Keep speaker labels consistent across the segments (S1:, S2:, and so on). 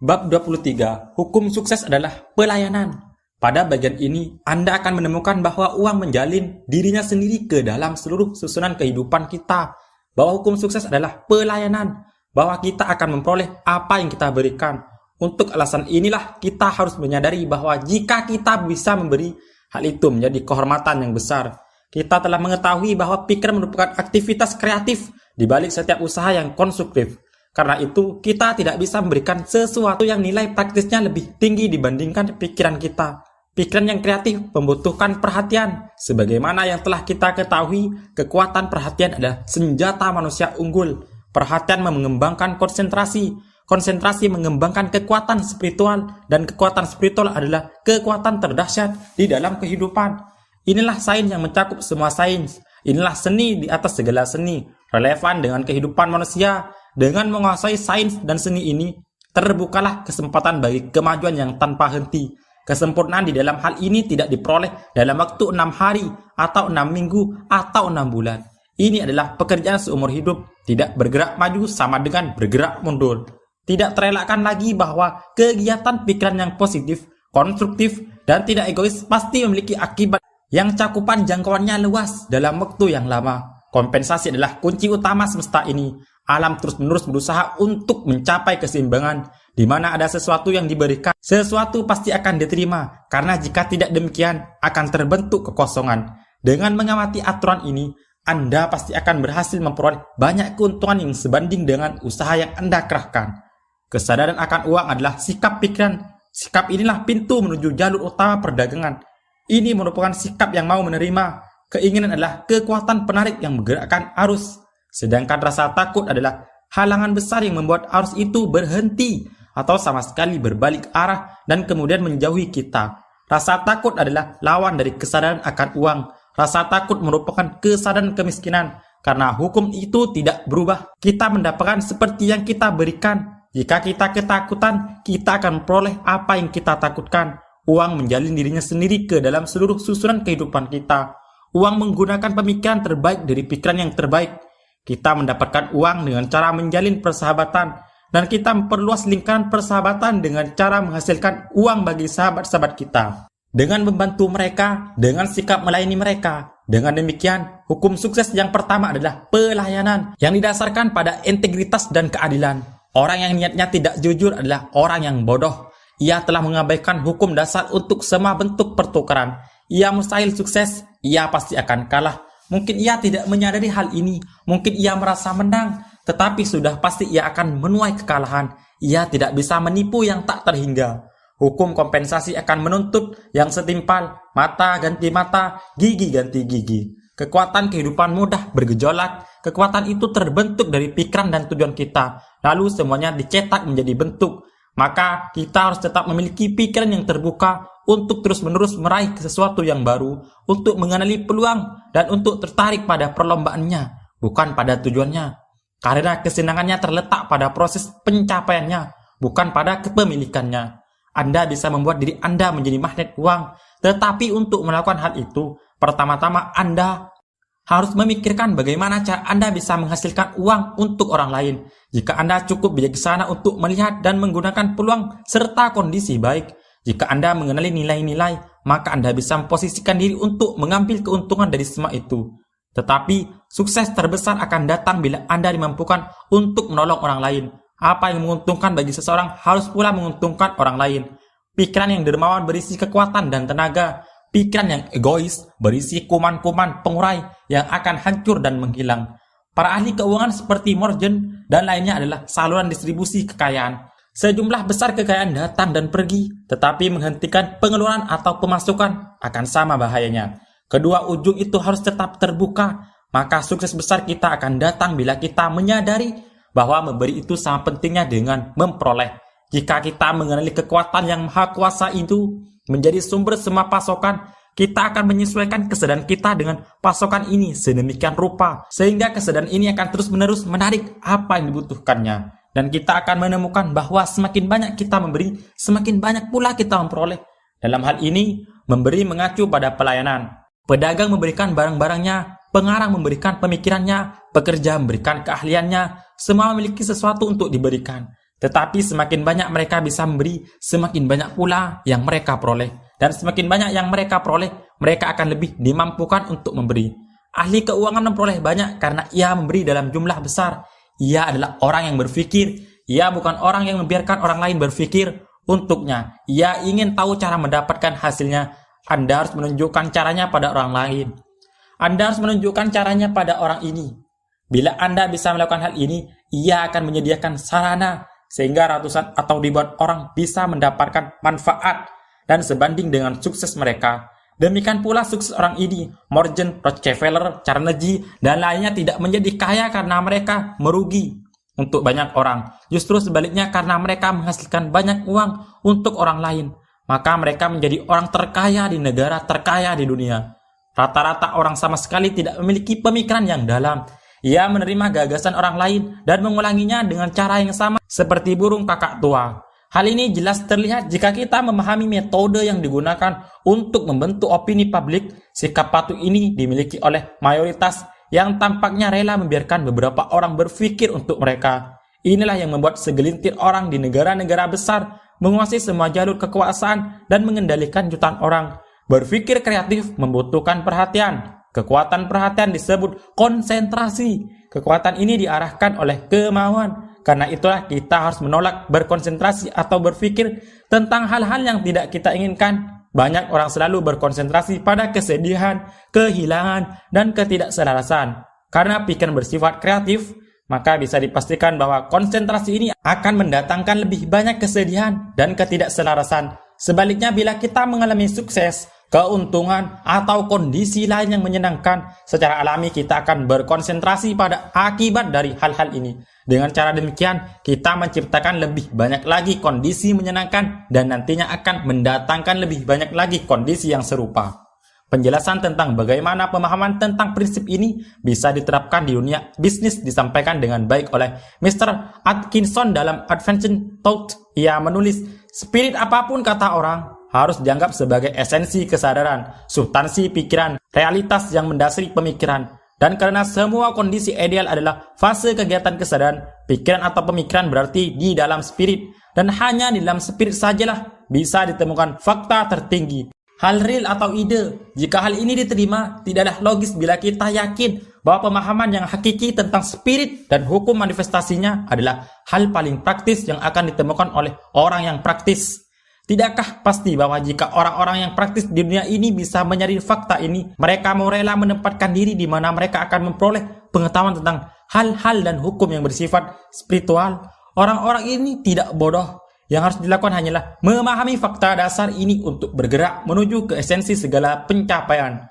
S1: Bab 23, hukum sukses adalah pelayanan. Pada bagian ini, Anda akan menemukan bahwa uang menjalin dirinya sendiri ke dalam seluruh susunan kehidupan kita. Bahwa hukum sukses adalah pelayanan. Bahwa kita akan memperoleh apa yang kita berikan. Untuk alasan inilah kita harus menyadari bahwa jika kita bisa memberi, hal itu menjadi kehormatan yang besar. Kita telah mengetahui bahwa pikiran merupakan aktivitas kreatif di balik setiap usaha yang konstruktif. Karena itu, kita tidak bisa memberikan sesuatu yang nilai praktisnya lebih tinggi dibandingkan pikiran kita. Pikiran yang kreatif membutuhkan perhatian. Sebagaimana yang telah kita ketahui, kekuatan perhatian adalah senjata manusia unggul. Perhatian mengembangkan konsentrasi. Konsentrasi mengembangkan kekuatan spiritual. Dan kekuatan spiritual adalah kekuatan terdahsyat di dalam kehidupan. Inilah sains yang mencakup semua sains. Inilah seni di atas segala seni. Relevan dengan kehidupan manusia. Dengan menguasai sains dan seni ini, terbukalah kesempatan bagi kemajuan yang tanpa henti. Kesempurnaan di dalam hal ini tidak diperoleh dalam waktu 6 hari, atau 6 minggu, atau 6 bulan. Ini adalah pekerjaan seumur hidup. Tidak bergerak maju sama dengan bergerak mundur. Tidak terelakkan lagi bahwa kegiatan pikiran yang positif, konstruktif, dan tidak egois pasti memiliki akibat yang cakupan jangkauannya luas dalam waktu yang lama. Kompensasi adalah kunci utama semesta ini. Alam terus-menerus berusaha untuk mencapai keseimbangan, di mana ada sesuatu yang diberikan, sesuatu pasti akan diterima, karena jika tidak demikian, akan terbentuk kekosongan. Dengan mengamati aturan ini, Anda pasti akan berhasil memperoleh banyak keuntungan yang sebanding dengan usaha yang Anda kerahkan. Kesadaran akan uang adalah sikap pikiran. Sikap inilah pintu menuju jalur utama perdagangan. Ini merupakan sikap yang mau menerima. Keinginan adalah kekuatan penarik yang menggerakkan arus. Sedangkan rasa takut adalah halangan besar yang membuat arus itu berhenti atau sama sekali berbalik arah dan kemudian menjauhi kita. Rasa takut adalah lawan dari kesadaran akan uang. Rasa takut merupakan kesadaran kemiskinan. Karena hukum itu tidak berubah. Kita mendapatkan seperti yang kita berikan. Jika kita ketakutan, kita akan memperoleh apa yang kita takutkan. Uang menjalin dirinya sendiri ke dalam seluruh susunan kehidupan kita. Uang menggunakan pemikiran terbaik dari pikiran yang terbaik. Kita mendapatkan uang dengan cara menjalin persahabatan, dan kita memperluas lingkaran persahabatan dengan cara menghasilkan uang bagi sahabat-sahabat kita. Dengan membantu mereka, dengan sikap melayani mereka. Dengan demikian, hukum sukses yang pertama adalah pelayanan yang didasarkan pada integritas dan keadilan. Orang yang niatnya tidak jujur adalah orang yang bodoh. Ia telah mengabaikan hukum dasar untuk semua bentuk pertukaran. Ia mustahil sukses, ia pasti akan kalah. Mungkin ia tidak menyadari hal ini, mungkin ia merasa menang, tetapi sudah pasti ia akan menuai kekalahan. Ia tidak bisa menipu yang tak terhingga. Hukum kompensasi akan menuntut yang setimpal, mata ganti mata, gigi ganti gigi. Kekuatan kehidupan mudah bergejolak, kekuatan itu terbentuk dari pikiran dan tujuan kita, lalu semuanya dicetak menjadi bentuk. Maka kita harus tetap memiliki pikiran yang terbuka untuk terus-menerus meraih sesuatu yang baru, untuk mengenali peluang, dan untuk tertarik pada perlombaannya, bukan pada tujuannya. Karena kesenangannya terletak pada proses pencapaiannya, bukan pada kepemilikannya. Anda bisa membuat diri Anda menjadi magnet uang, tetapi untuk melakukan hal itu, pertama-tama Anda harus memikirkan bagaimana cara Anda bisa menghasilkan uang untuk orang lain. Jika Anda cukup bijaksana untuk melihat dan menggunakan peluang serta kondisi baik, jika Anda mengenali nilai-nilai, maka Anda bisa memposisikan diri untuk mengambil keuntungan dari semua itu. Tetapi, sukses terbesar akan datang bila Anda dimampukan untuk menolong orang lain. Apa yang menguntungkan bagi seseorang harus pula menguntungkan orang lain. Pikiran yang dermawan berisi kekuatan dan tenaga. Pikiran yang egois berisi kuman-kuman pengurai yang akan hancur dan menghilang. Para ahli keuangan seperti Morgan dan lainnya adalah saluran distribusi kekayaan. Sejumlah besar kekayaan datang dan pergi, tetapi menghentikan pengeluaran atau pemasukan akan sama bahayanya. Kedua ujung itu harus tetap terbuka, maka sukses besar kita akan datang bila kita menyadari bahwa memberi itu sama pentingnya dengan memperoleh. Jika kita mengenali kekuatan yang maha kuasa itu menjadi sumber semua pasokan, kita akan menyesuaikan kesadaran kita dengan pasokan ini sedemikian rupa, sehingga kesadaran ini akan terus-menerus menarik apa yang dibutuhkannya. Dan kita akan menemukan bahwa semakin banyak kita memberi, semakin banyak pula kita memperoleh. Dalam hal ini, memberi mengacu pada pelayanan. Pedagang memberikan barang-barangnya, pengarang memberikan pemikirannya, pekerja memberikan keahliannya, semua memiliki sesuatu untuk diberikan. Tetapi semakin banyak mereka bisa memberi, semakin banyak pula yang mereka peroleh. Dan semakin banyak yang mereka peroleh, mereka akan lebih dimampukan untuk memberi. Ahli keuangan memperoleh banyak karena ia memberi dalam jumlah besar. Ia adalah orang yang berpikir. Ia bukan orang yang membiarkan orang lain berpikir untuknya. Ia ingin tahu cara mendapatkan hasilnya. Anda harus menunjukkan caranya pada orang lain. Anda harus menunjukkan caranya pada orang ini. Bila Anda bisa melakukan hal ini, ia akan menyediakan sarana sehingga ratusan atau ribuan orang bisa mendapatkan manfaat dan sebanding dengan sukses mereka. Demikian pula sukses orang ini, Morgan, Rockefeller, Carnegie, dan lainnya tidak menjadi kaya karena mereka merugi untuk banyak orang. Justru sebaliknya karena mereka menghasilkan banyak uang untuk orang lain. Maka mereka menjadi orang terkaya di negara terkaya di dunia. Rata-rata orang sama sekali tidak memiliki pemikiran yang dalam. Ia menerima gagasan orang lain dan mengulanginya dengan cara yang sama seperti burung kakak tua. Hal ini jelas terlihat jika kita memahami metode yang digunakan untuk membentuk opini publik. Sikap patuh ini dimiliki oleh mayoritas yang tampaknya rela membiarkan beberapa orang berpikir untuk mereka. Inilah yang membuat segelintir orang di negara-negara besar menguasai semua jalur kekuasaan dan mengendalikan jutaan orang. Berpikir kreatif membutuhkan perhatian. Kekuatan perhatian disebut konsentrasi. Kekuatan ini diarahkan oleh kemauan. Karena itulah kita harus menolak berkonsentrasi atau berpikir tentang hal-hal yang tidak kita inginkan. Banyak orang selalu berkonsentrasi pada kesedihan, kehilangan, dan ketidakselarasan. Karena pikiran bersifat kreatif, maka bisa dipastikan bahwa konsentrasi ini akan mendatangkan lebih banyak kesedihan dan ketidakselarasan. Sebaliknya, bila kita mengalami sukses, keuntungan, atau kondisi lain yang menyenangkan, secara alami kita akan berkonsentrasi pada akibat dari hal-hal ini. Dengan cara demikian, kita menciptakan lebih banyak lagi kondisi menyenangkan dan nantinya akan mendatangkan lebih banyak lagi kondisi yang serupa. Penjelasan tentang bagaimana pemahaman tentang prinsip ini bisa diterapkan di dunia bisnis disampaikan dengan baik oleh Mr. Atkinson dalam Advanced Thought. Ia menulis, spirit apapun kata orang harus dianggap sebagai esensi kesadaran, substansi pikiran, realitas yang mendasari pemikiran. Dan karena semua kondisi ideal adalah fase kegiatan kesadaran, pikiran atau pemikiran berarti di dalam spirit. Dan hanya di dalam spirit sajalah bisa ditemukan fakta tertinggi, hal real atau ide. Jika hal ini diterima, tidaklah logis bila kita yakin bahwa pemahaman yang hakiki tentang spirit dan hukum manifestasinya adalah hal paling praktis yang akan ditemukan oleh orang yang praktis. Tidakkah pasti bahwa jika orang-orang yang praktis di dunia ini bisa menyadari fakta ini, mereka mau rela menempatkan diri di mana mereka akan memperoleh pengetahuan tentang hal-hal dan hukum yang bersifat spiritual? Orang-orang ini tidak bodoh. Yang harus dilakukan hanyalah memahami fakta dasar ini untuk bergerak menuju ke esensi segala pencapaian.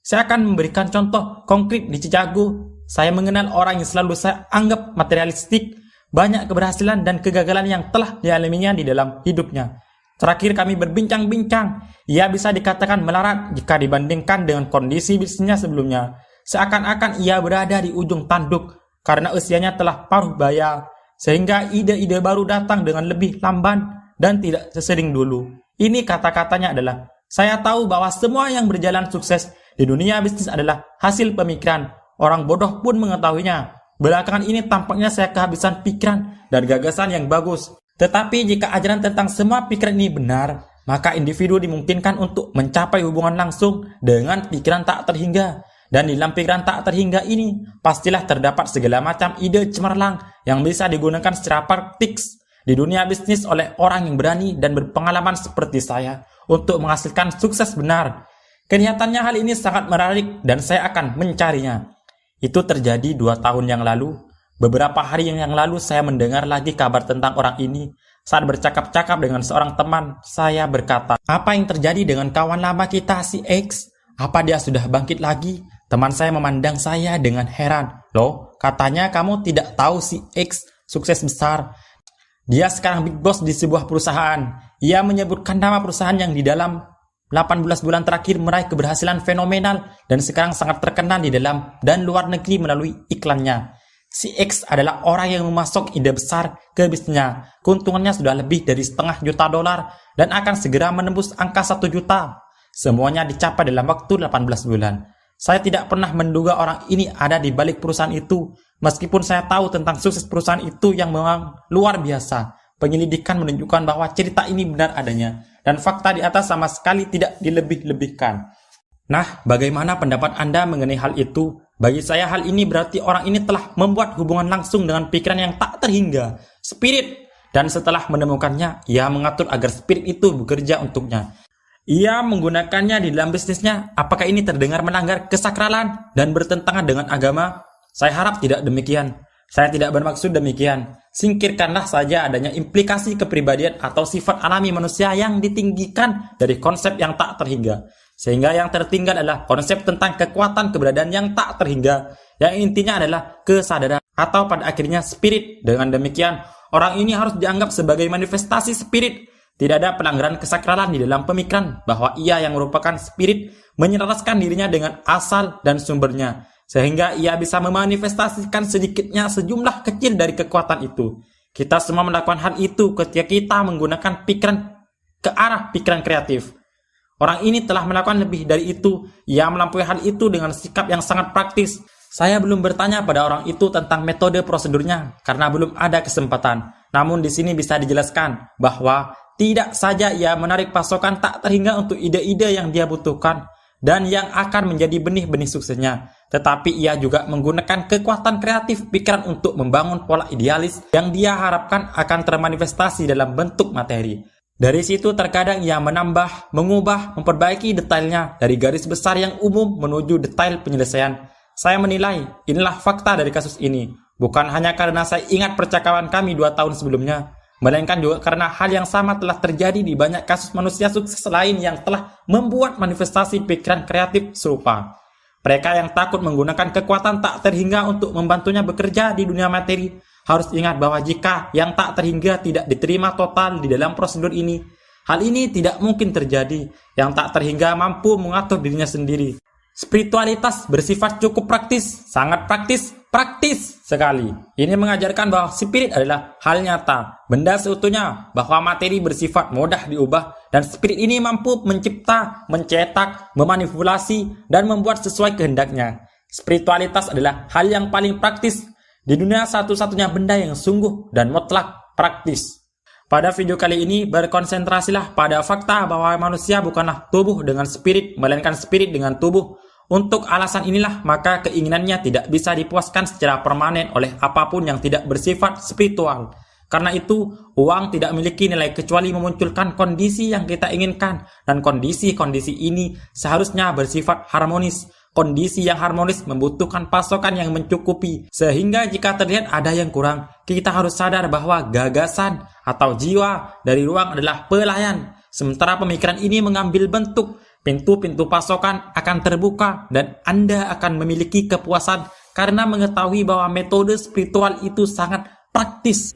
S1: Saya akan memberikan contoh konkret di Chicago. Saya mengenal orang yang selalu saya anggap materialistik, banyak keberhasilan dan kegagalan yang telah dialaminya di dalam hidupnya. Terakhir kami berbincang-bincang, ia bisa dikatakan melarat jika dibandingkan dengan kondisi bisnisnya sebelumnya. Seakan-akan ia berada di ujung tanduk karena usianya telah paruh baya, sehingga ide-ide baru datang dengan lebih lamban dan tidak sesering dulu. Ini kata-katanya adalah, saya tahu bahwa semua yang berjalan sukses di dunia bisnis adalah hasil pemikiran. Orang bodoh pun mengetahuinya. Belakangan ini tampaknya saya kehabisan pikiran dan gagasan yang bagus. Tetapi jika ajaran tentang semua pikiran ini benar, maka individu dimungkinkan untuk mencapai hubungan langsung dengan pikiran tak terhingga. Dan di dalam pikiran tak terhingga ini, pastilah terdapat segala macam ide cemerlang yang bisa digunakan secara praktik di dunia bisnis oleh orang yang berani dan berpengalaman seperti saya untuk menghasilkan sukses benar. Kelihatannya hal ini sangat menarik dan saya akan mencarinya. Itu terjadi 2 tahun yang lalu. Beberapa hari yang lalu saya mendengar lagi kabar tentang orang ini. Saat bercakap-cakap dengan seorang teman, saya berkata, apa yang terjadi dengan kawan lama kita si X? Apa dia sudah bangkit lagi? Teman saya memandang saya dengan heran. Loh, katanya kamu tidak tahu si X sukses besar. Dia sekarang big boss di sebuah perusahaan. Ia menyebutkan nama perusahaan yang di dalam 18 bulan terakhir meraih keberhasilan fenomenal dan sekarang sangat terkenal di dalam dan luar negeri melalui iklannya. Si X adalah orang yang memasok ide besar ke bisnisnya. Keuntungannya sudah lebih dari $500,000 dan akan segera menembus angka 1 juta. Semuanya dicapai dalam waktu 18 bulan. Saya tidak pernah menduga orang ini ada di balik perusahaan itu, meskipun saya tahu tentang sukses perusahaan itu yang memang luar biasa. Penyelidikan menunjukkan bahwa cerita ini benar adanya, dan fakta di atas sama sekali tidak dilebih-lebihkan. Nah, bagaimana pendapat Anda mengenai hal itu? Bagi saya hal ini berarti orang ini telah membuat hubungan langsung dengan pikiran yang tak terhingga, spirit, dan setelah menemukannya, ia mengatur agar spirit itu bekerja untuknya. Ia menggunakannya di dalam bisnisnya. Apakah ini terdengar melanggar kesakralan dan bertentangan dengan agama? Saya harap tidak demikian. Saya tidak bermaksud demikian. Singkirkanlah saja adanya implikasi kepribadian atau sifat alami manusia yang ditinggikan dari konsep yang tak terhingga. Sehingga yang tertinggal adalah konsep tentang kekuatan keberadaan yang tak terhingga, yang intinya adalah kesadaran atau pada akhirnya spirit. Dengan demikian, orang ini harus dianggap sebagai manifestasi spirit. Tidak ada pelanggaran kesakralan di dalam pemikiran bahwa ia yang merupakan spirit menyelaraskan dirinya dengan asal dan sumbernya, sehingga ia bisa memanifestasikan sedikitnya sejumlah kecil dari kekuatan itu. Kita semua melakukan hal itu ketika kita menggunakan pikiran ke arah pikiran kreatif. Orang ini telah melakukan lebih dari itu. Ia melampaui hal itu dengan sikap yang sangat praktis. Saya belum bertanya pada orang itu tentang metode prosedurnya karena belum ada kesempatan. Namun di sini bisa dijelaskan bahwa tidak saja ia menarik pasokan tak terhingga untuk ide-ide yang dia butuhkan dan yang akan menjadi benih-benih suksesnya, tetapi ia juga menggunakan kekuatan kreatif pikiran untuk membangun pola idealis yang dia harapkan akan termanifestasi dalam bentuk materi. Dari situ terkadang ia menambah, mengubah, memperbaiki detailnya dari garis besar yang umum menuju detail penyelesaian. Saya menilai inilah fakta dari kasus ini, bukan hanya karena saya ingat percakapan kami 2 tahun sebelumnya, melainkan juga karena hal yang sama telah terjadi di banyak kasus manusia sukses lain yang telah membuat manifestasi pikiran kreatif serupa. Mereka yang takut menggunakan kekuatan tak terhingga untuk membantunya bekerja di dunia materi harus ingat bahwa jika yang tak terhingga tidak diterima total di dalam prosedur ini, hal ini tidak mungkin terjadi. Yang tak terhingga mampu mengatur dirinya sendiri. Spiritualitas bersifat cukup praktis, sangat praktis sekali. Ini mengajarkan bahwa spirit adalah hal nyata, benda seutuhnya, bahwa materi bersifat mudah diubah, dan spirit ini mampu mencipta, mencetak, memanipulasi, dan membuat sesuai kehendaknya. Spiritualitas adalah hal yang paling praktis di dunia, satu-satunya benda yang sungguh dan mutlak praktis. Pada video kali ini berkonsentrasilah pada fakta bahwa manusia bukanlah tubuh dengan spirit, melainkan spirit dengan tubuh. Untuk alasan inilah maka keinginannya tidak bisa dipuaskan secara permanen oleh apapun yang tidak bersifat spiritual. Karena itu, uang tidak memiliki nilai kecuali memunculkan kondisi yang kita inginkan, dan kondisi-kondisi ini seharusnya bersifat harmonis. Kondisi yang harmonis membutuhkan pasokan yang mencukupi, sehingga jika terlihat ada yang kurang, kita harus sadar bahwa gagasan atau jiwa dari ruang adalah pelayan. Sementara pemikiran ini mengambil bentuk, pintu-pintu pasokan akan terbuka dan Anda akan memiliki kepuasan karena mengetahui bahwa metode spiritual itu sangat praktis.